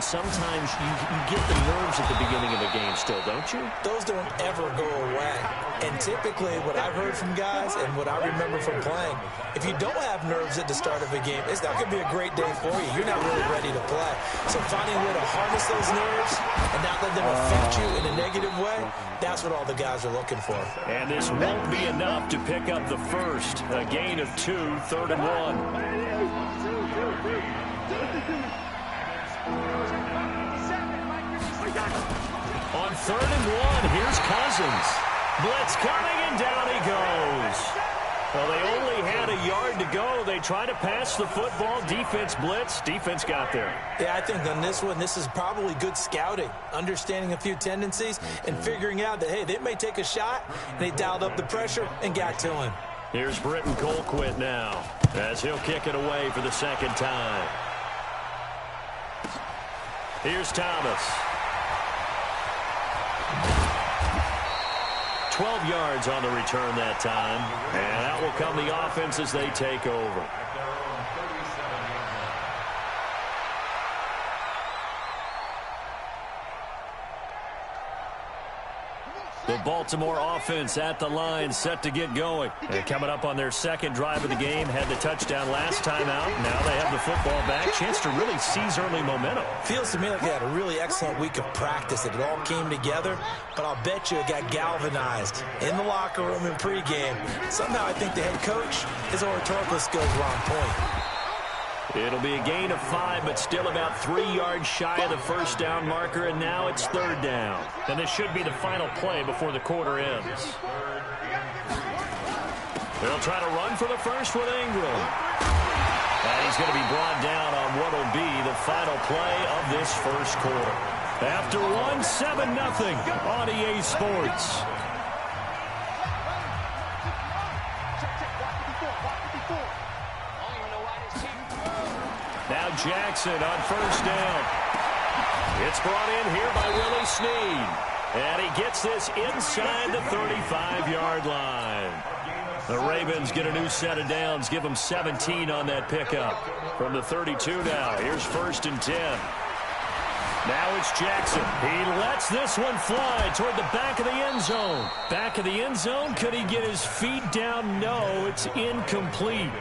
and sometimes you get the nerves at the beginning of the game still, don't you? Those don't ever go away. And typically what I've heard from guys and what I remember from playing, if you don't have nerves at the start of a game, it's not going to be a great day for you. You're not really ready to play. So finding a way to harness those nerves and not let them affect you in a negative way, that's what all the guys are looking for. And this won't be enough to pick up the first. A gain of 2, 3rd and 1. On 3rd and 1, here's Cousins. Blitz coming, and down he goes. Well, they only had a yard to go. They try to pass the football. Defense blitz. Defense got there. Yeah, I think on this one, this is probably good scouting, understanding a few tendencies, and figuring out that, hey, they may take a shot, and they dialed up the pressure and got to him. Here's Britton Colquitt now, as he'll kick it away for the second time. Here's Thomas. 12 yards on the return that time. And out will come the offense as they take over. The Baltimore offense at the line, set to get going. And coming up on their second drive of the game, had the touchdown last time out. Now they have the football back. Chance to really seize early momentum. Feels to me like they had a really excellent week of practice. It all came together, but I'll bet you it got galvanized in the locker room in pregame. Somehow I think the head coach, his oratorical skills were on point. It'll be a gain of 5, but still about 3 yards shy of the first down marker, and now it's 3rd down. And this should be the final play before the quarter ends. They'll try to run for the first with Ingram. And he's going to be brought down on what will be the final play of this first quarter. After 1, 7-0 on EA Sports. Now Jackson on first down. It's brought in here by Willie Snead. And he gets this inside the 35-yard line. The Ravens get a new set of downs, give them 17 on that pickup. From the 32 now, here's 1st and 10. Now it's Jackson. He lets this one fly toward the back of the end zone. Back of the end zone, could he get his feet down? No, it's incomplete.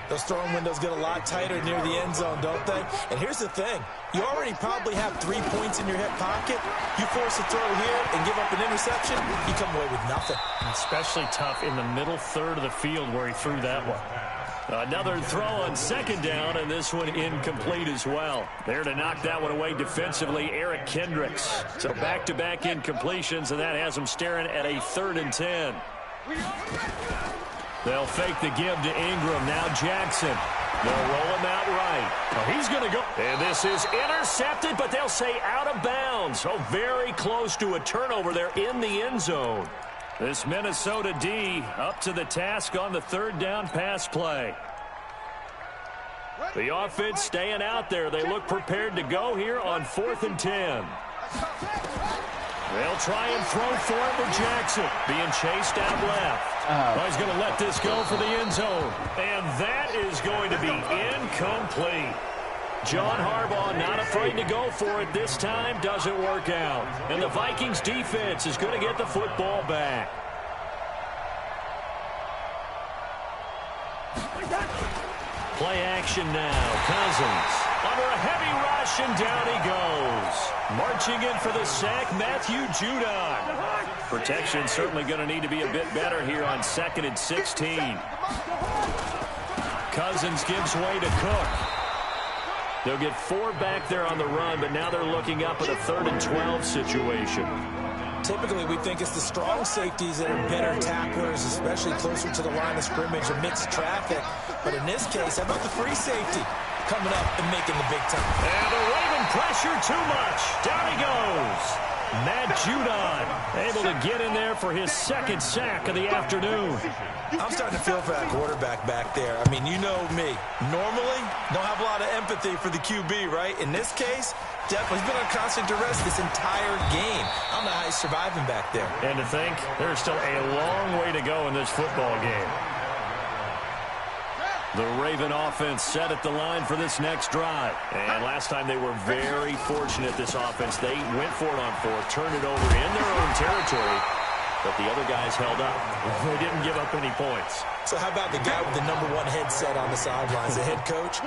Those throwing windows get a lot tighter near the end zone, don't they? And here's the thing. You already probably have 3 points in your hip pocket. You force a throw here and give up an interception, you come away with nothing. Especially tough in the middle third of the field where he threw that one. Another throw on 2nd down, and this one incomplete as well. There to knock that one away defensively, Eric Kendricks. So back-to-back incompletions, and that has him staring at a 3rd and 10. They'll fake the give to Ingram. Now Jackson. They'll roll him out right. Oh, he's going to go. And this is intercepted, but they'll say out of bounds. So very close to a turnover there in the end zone. This Minnesota D up to the task on the 3rd down pass play. The offense staying out there. They look prepared to go here on 4th and 10. They'll try and throw for it with Jackson. Being chased out left. He's going to let this go for the end zone. And that is going to be incomplete. John Harbaugh not afraid to go for it this time. Doesn't work out. And the Vikings defense is going to get the football back. Play action now. Cousins under a heavy rush, and down he goes. Marching in for the sack, Matthew Judon. Protection certainly going to need to be a bit better here on 2nd and 16. Cousins gives way to Cook. They'll get 4 back there on the run, but now they're looking up at a 3rd and 12 situation. Typically, we think it's the strong safeties that are better tacklers, especially closer to the line of scrimmage amidst traffic. But in this case, how about the free safety coming up and making the big time? And the Raven pressure too much. Down he goes. Matt Judon able to get in there for his 2nd sack of the afternoon. I'm starting to feel for that quarterback back there. I mean, you know me. Normally, don't have a lot of empathy for the QB, right? In this case, definitely, he's been on constant duress this entire game. I don't know how he's surviving back there. And to think, there's still a long way to go in this football game. The Raven offense set at the line for this next drive. And last time they were very fortunate, this offense. They went for it on fourth, turned it over in their own territory, but the other guys held up. They didn't give up any points. So how about the guy with the #1 headset on the sidelines, the head coach?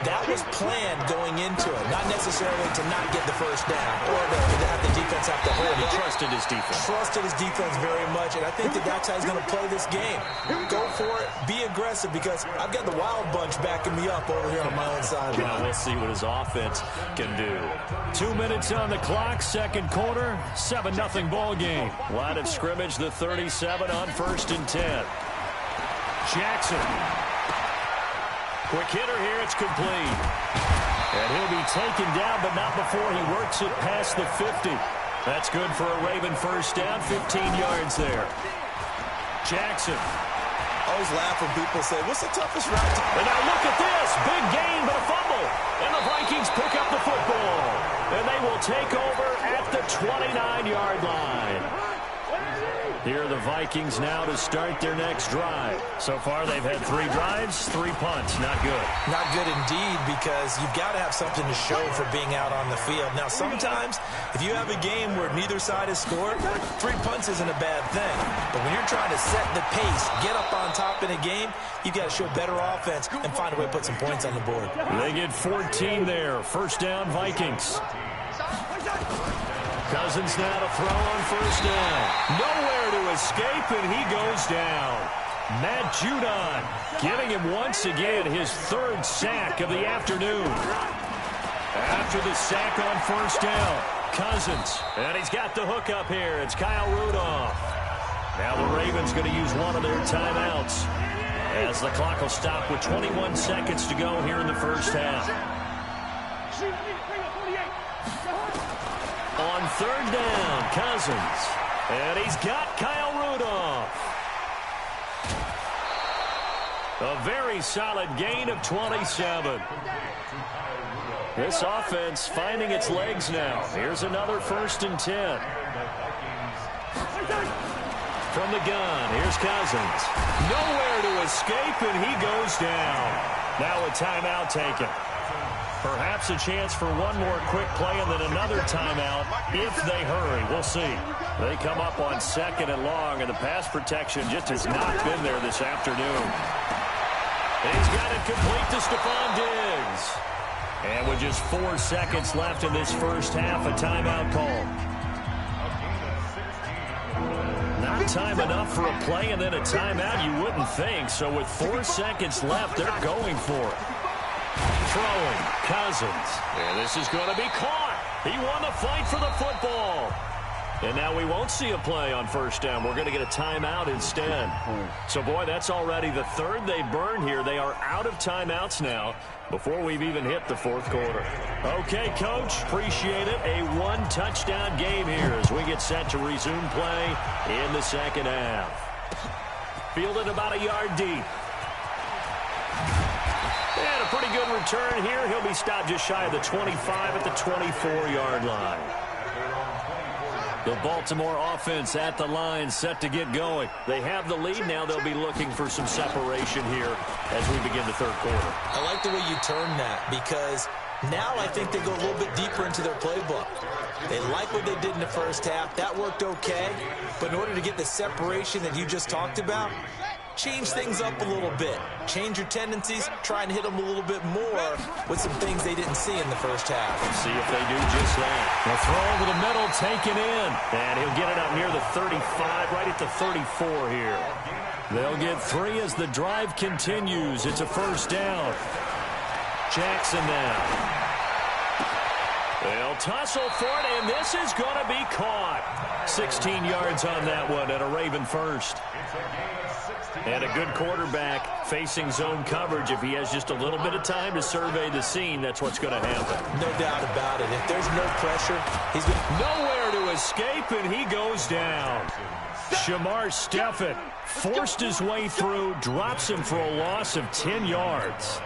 That was planned going into it, not necessarily to not get the first down or to have the defense have to hold He up. trusted his defense. Trusted his defense very much, and I think that's how he's going to play this game. Go for it, be aggressive, because I've got the wild bunch backing me up over here on my own sideline. Now we'll see what his offense can do. 2 minutes on the clock, second quarter, 7-0 ball game. Line of scrimmage, the 37 on 1st and 10. Jackson. Quick hitter here, it's complete. And he'll be taken down, but not before he works it past the 50. That's good for a Raven first down, 15 yards there. Jackson. I always laugh when people say, what's the toughest route to... And now look at this. Big gain, but a fumble. And the Vikings pick up the football. And they will take over at the 29-yard line. Here are the Vikings now to start their next drive. So far, they've had 3 drives, 3 punts. Not good. Not good indeed, because you've got to have something to show for being out on the field. Now, sometimes, if you have a game where neither side has scored, 3 punts isn't a bad thing. But when you're trying to set the pace, get up on top in a game, you've got to show better offense and find a way to put some points on the board. They get 14 there. First down, Vikings. Cousins now to throw on first down. Nowhere to escape, and he goes down. Matt Judon giving him once again his 3rd sack of the afternoon. After the sack on first down, Cousins. And he's got the hook up here. It's Kyle Rudolph. Now the Ravens going to use one of their timeouts, as the clock will stop with 21 seconds to go here in the first half. On 3rd down, Cousins. And he's got Kyle Rudolph. A very solid gain of 27. This offense finding its legs now. Here's another 1st and 10. From the gun, here's Cousins. Nowhere to escape, and he goes down. Now a timeout taken. Perhaps a chance for one more quick play and then another timeout if they hurry. We'll see. They come up on 2nd and long, and the pass protection just has not been there this afternoon. He's got it complete to Stephon Diggs. And with just 4 seconds left in this first half, a timeout call. Not time enough for a play and then a timeout, you wouldn't think. So with 4 seconds left, they're going for it. Throwing, Cousins. And this is going to be caught. He won the fight for the football. And now we won't see a play on first down. We're going to get a timeout instead. So, boy, that's already the 3rd they burned here. They are out of timeouts now before we've even hit the 4th quarter. Okay, Coach, appreciate it. A 1-touchdown game here as we get set to resume play in the second half. Fielded about a yard deep. And a pretty good return here. He'll be stopped just shy of the 25 at the 24-yard line. The Baltimore offense at the line, set to get going. They have the lead now. They'll be looking for some separation here as we begin the 3rd quarter. I like the way you turn that, because now I think they go a little bit deeper into their playbook. They like what they did in the first half. That worked okay. But in order to get the separation that you just talked about, change things up a little bit. Change your tendencies, try and hit them a little bit more with some things they didn't see in the first half. See if they do just that. The throw over the middle, taken in. And he'll get it up near the 35, right at the 34 here. They'll get 3 as the drive continues. It's a first down. Jackson now. They'll tussle for it, and this is going to be caught. 16 yards on that one, and a Raven first. And a good quarterback facing zone coverage. If he has just a little bit of time to survey the scene, that's what's going to happen. No doubt about it. If there's no pressure, he's going to... Nowhere to escape, and he goes down. Shamar Stephen forced his way through, drops him for a loss of 10 yards.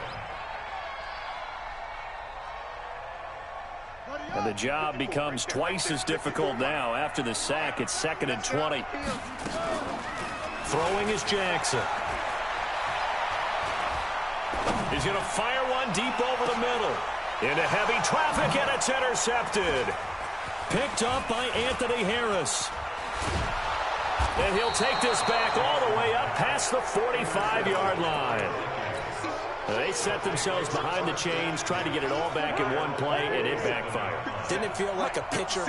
And the job becomes twice as difficult now. After the sack, it's 2nd and 20. Throwing is Jackson. He's going to fire one deep over the middle. Into heavy traffic, and it's intercepted. Picked up by Anthony Harris. And he'll take this back all the way up past the 45-yard line. They set themselves behind the chains, trying to get it all back in one play, and it backfired. Didn't it feel like a pitcher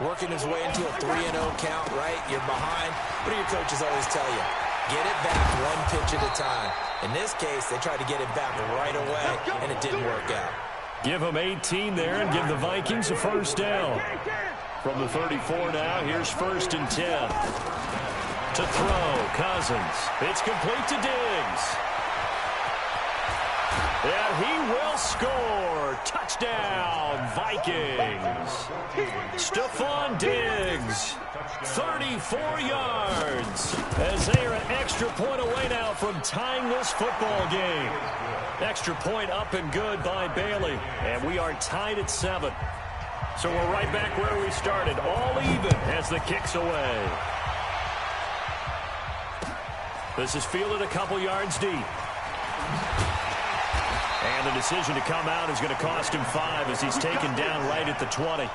working his way into a 3-0 count, right? You're behind. What do your coaches always tell you? Get it back one pitch at a time. In this case, they tried to get it back right away, and it didn't work out. Give them 18 there and give the Vikings a first down. From the 34 now, here's 1st and 10. To throw, Cousins. It's complete to Diggs. And he will score. Touchdown, Vikings. Stephon Diggs, 34 yards. As they are an extra point away now from tying this football game. Extra point up and good by Bailey. And we are tied at 7. So we're right back where we started. All even as the kick's away. This is fielded a couple yards deep. And the decision to come out is going to cost him 5 as he's taken down right at the 20.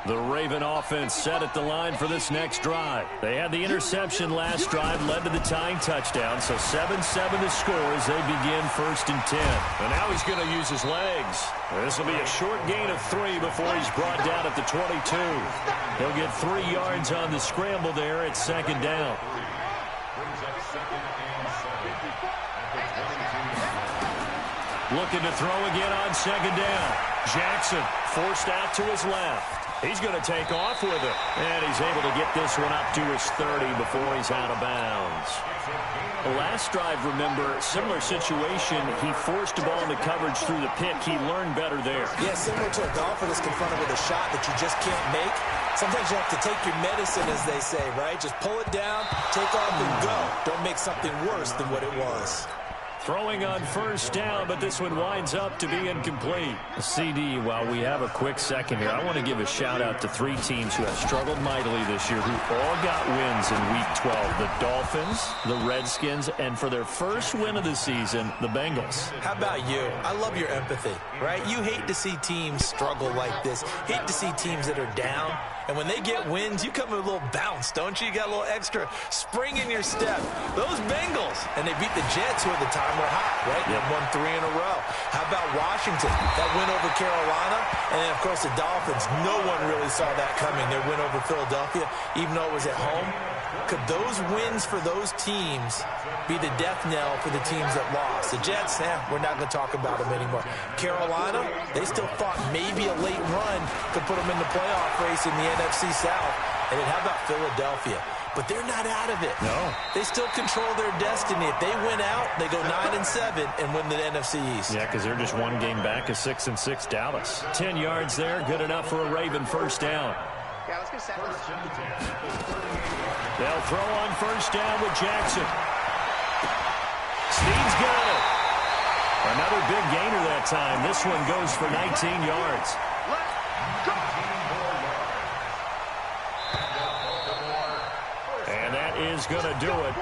The Raven offense set at the line for this next drive. They had the interception last drive, led to the tying touchdown, so 7-7 to score as they begin 1st and 10. And now he's going to use his legs. This will be a short gain of 3 before he's brought down at the 22. He'll get 3 yards on the scramble there at 2nd down. Looking to throw again on 2nd down. Jackson forced out to his left. He's going to take off with it. And he's able to get this one up to his 30 before he's out of bounds. The last drive, remember, similar situation. He forced a ball into coverage through the pick. He learned better there. Yeah, similar to a golfer that's confronted with a shot that you just can't make. Sometimes you have to take your medicine, as they say, right? Just pull it down, take off, and go. Don't make something worse than what it was. Throwing on 1st down, but this one winds up to be incomplete. CD, while we have a quick second here, I want to give a shout-out to 3 teams who have struggled mightily this year, who all got wins in Week 12. The Dolphins, the Redskins, and for their first win of the season, the Bengals. How about you? I love your empathy, right? You hate to see teams struggle like this. Hate to see teams that are down. And when they get wins, you come with a little bounce, don't you? You got a little extra spring in your step. Those Bengals, and they beat the Jets, who at the time were hot, right? They won 3 in a row. How about Washington? That win over Carolina. And then, of course, the Dolphins. No one really saw that coming. Their win over Philadelphia, even though it was at home. Could those wins for those teams be the death knell for the teams that lost? The Jets, we're not going to talk about them anymore. Carolina, they still thought maybe a late run could put them in the playoff race in the NFC South. And then how about Philadelphia? But they're not out of it. No. They still control their destiny. If they win out, they go 9-7 and win the NFC East. Yeah, because they're just one game back of 6-6 Dallas. 10 yards there, good enough for a Raven 1st down. Yeah, let's get set. They'll throw on 1st down with Jackson. Snead's got it. Another big gainer that time. This one goes for 19 yards. And that is going to do it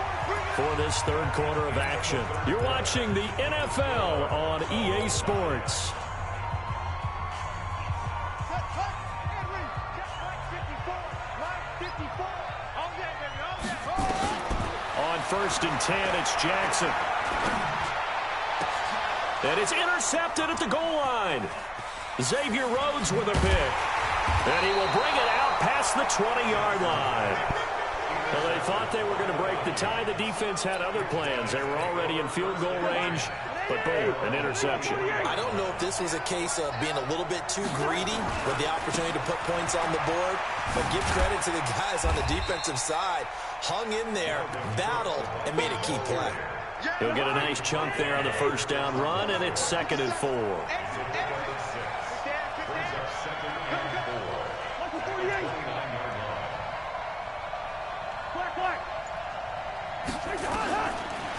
for this 3rd quarter of action. You're watching the NFL on EA Sports. On 1st and 10, it's Jackson. And it's intercepted at the goal line. Xavier Rhodes with a pick. And he will bring it out past the 20-yard line. Well, they thought they were going to break the tie. The defense had other plans. They were already in field goal range. But boom, an interception. I don't know if this was a case of being a little bit too greedy with the opportunity to put points on the board. But give credit to the guys on the defensive side. Hung in there, battled, and made a key play. He'll get a nice chunk there on the 1st down run, and it's 2nd and 4.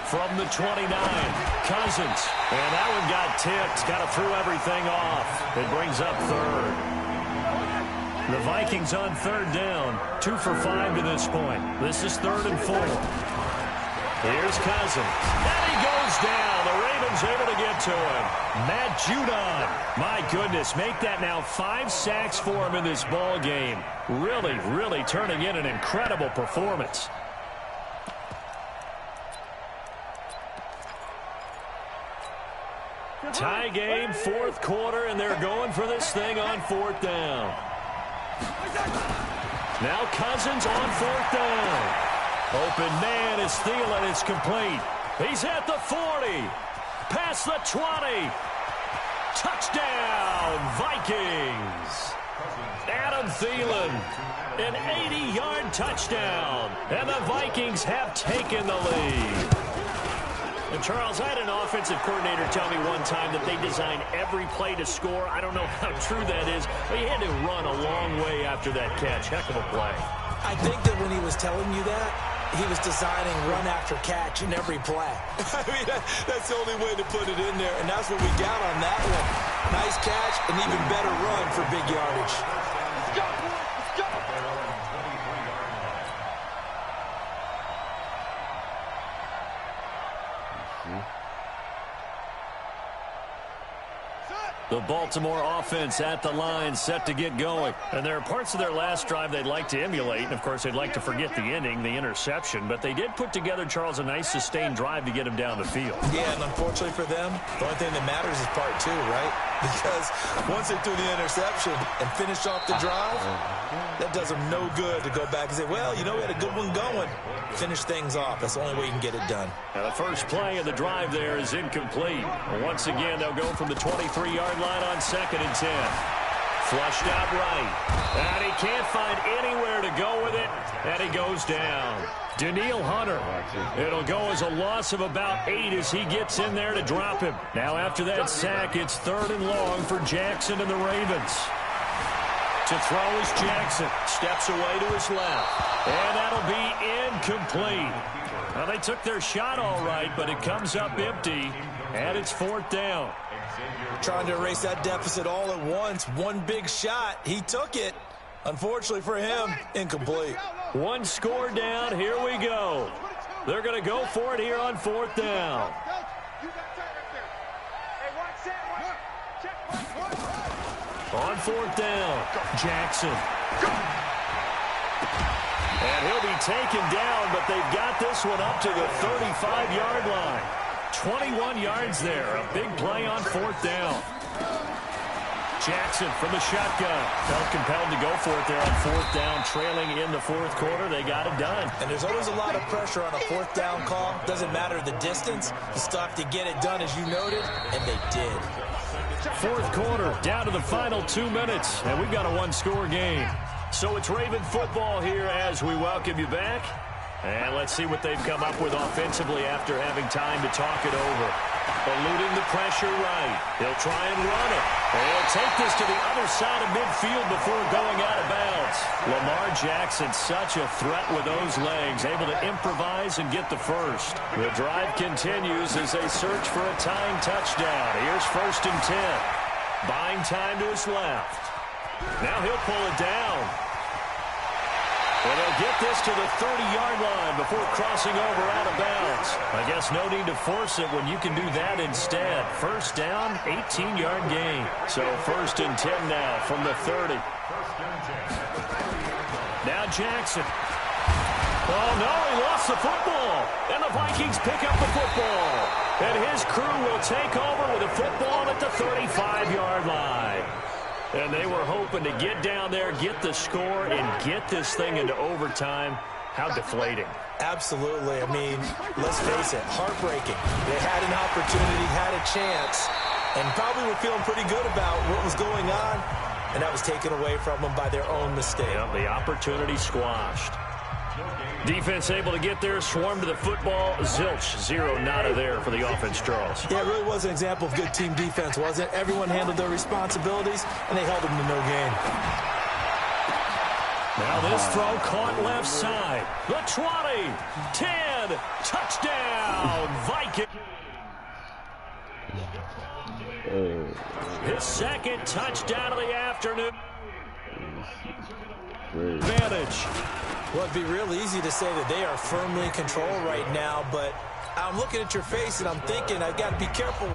From the 29, Cousins. And that one got tipped. Got to throw everything off. It brings up 3rd. The Vikings on third down. 2 for 5 to this point. This is 3rd and 4. Here's Cousins. And he goes down. The Ravens able to get to him. Matt Judon. My goodness, make that now 5 sacks for him in this ball game. Really, really turning in an incredible performance. Tie game, 4th quarter, and they're going for this thing on 4th down. Now Cousins on 4th down. Open man is Thielen. It's complete. He's at the 40. Past the 20. Touchdown, Vikings. Adam Thielen. An 80-yard touchdown. And the Vikings have taken the lead. And Charles, I had an offensive coordinator tell me one time that they design every play to score. I don't know how true that is, but he had to run a long way after that catch. Heck of a play. I think that when he was telling you that, he was designing run after catch in every play. I mean, that's the only way to put it in there, and that's what we got on that one. Nice catch, an even better run for big yardage. Let's go! Let's go! The Baltimore offense at the line, set to get going. And there are parts of their last drive they'd like to emulate. And, of course, they'd like to forget the ending, the interception. But they did put together, Charles, a nice sustained drive to get him down the field. Yeah, and unfortunately for them, the only thing that matters is part 2, right? Because once they threw the interception and finished off the drive, that does them no good to go back and say, well, you know, we had a good one going. Finish things off. That's the only way you can get it done. Now, the first play of the drive there is incomplete. Once again, they'll go from the 23-yard line on 2nd and 10. Flushed out right. And he can't find anywhere to go with it. And he goes down. Danielle Hunter. It'll go as a loss of about 8 as he gets in there to drop him. Now after that sack, it's 3rd and long for Jackson and the Ravens. To throw is Jackson. Steps away to his left. And that'll be incomplete. Well, they took their shot all right, but it comes up empty. And it's 4th down. Trying to erase that deficit all at once. One big shot. He took it. Unfortunately for him, incomplete. One score down. Here we go. They're going to go for it here on 4th down. On 4th down, Jackson. And he'll be taken down, but they've got this one up to the 35-yard line. 21 yards there. A big play on 4th down. Jackson from the shotgun. Felt compelled to go for it there on 4th down. Trailing in the 4th quarter. They got it done. And there's always a lot of pressure on a 4th down call. Doesn't matter the distance. You still have to get it done, as you noted, and they did. 4th quarter, down to the final 2 minutes, and we've got a one-score game. So it's Raven football here as we welcome you back. And let's see what they've come up with offensively after having time to talk it over. Eluding the pressure right. He'll try and run it. And he'll take this to the other side of midfield before going out of bounds. Lamar Jackson, such a threat with those legs, able to improvise and get the first. The drive continues as they search for a tying touchdown. Here's 1st and 10. Buying time to his left. Now he'll pull it down. And they'll get this to the 30-yard line before crossing over out of bounds. I guess no need to force it when you can do that instead. 1st down, 18-yard gain. So 1st and 10 now from the 30. Now Jackson. Oh, no, he lost the football. And the Vikings pick up the football. And his crew will take over with a football at the 35-yard line. And they were hoping to get down there, get the score, and get this thing into overtime. How deflating. Absolutely. I mean, let's face it, heartbreaking. They had an opportunity, had a chance, and probably were feeling pretty good about what was going on, and that was taken away from them by their own mistake. Yep, the opportunity squashed. Defense able to get there, swarm to the football. Zilch, zero, nada there for the offense, Charles. Yeah, it really was an example of good team defense, wasn't it? Everyone handled their responsibilities, and they held them to no gain. Now this throw caught left side. The 20, 10, touchdown, Viking. His 2nd touchdown of the afternoon. Great. Advantage. Well, it'd be real easy to say that they are firmly in control right now, but I'm looking at your face and I'm thinking I've got to be careful.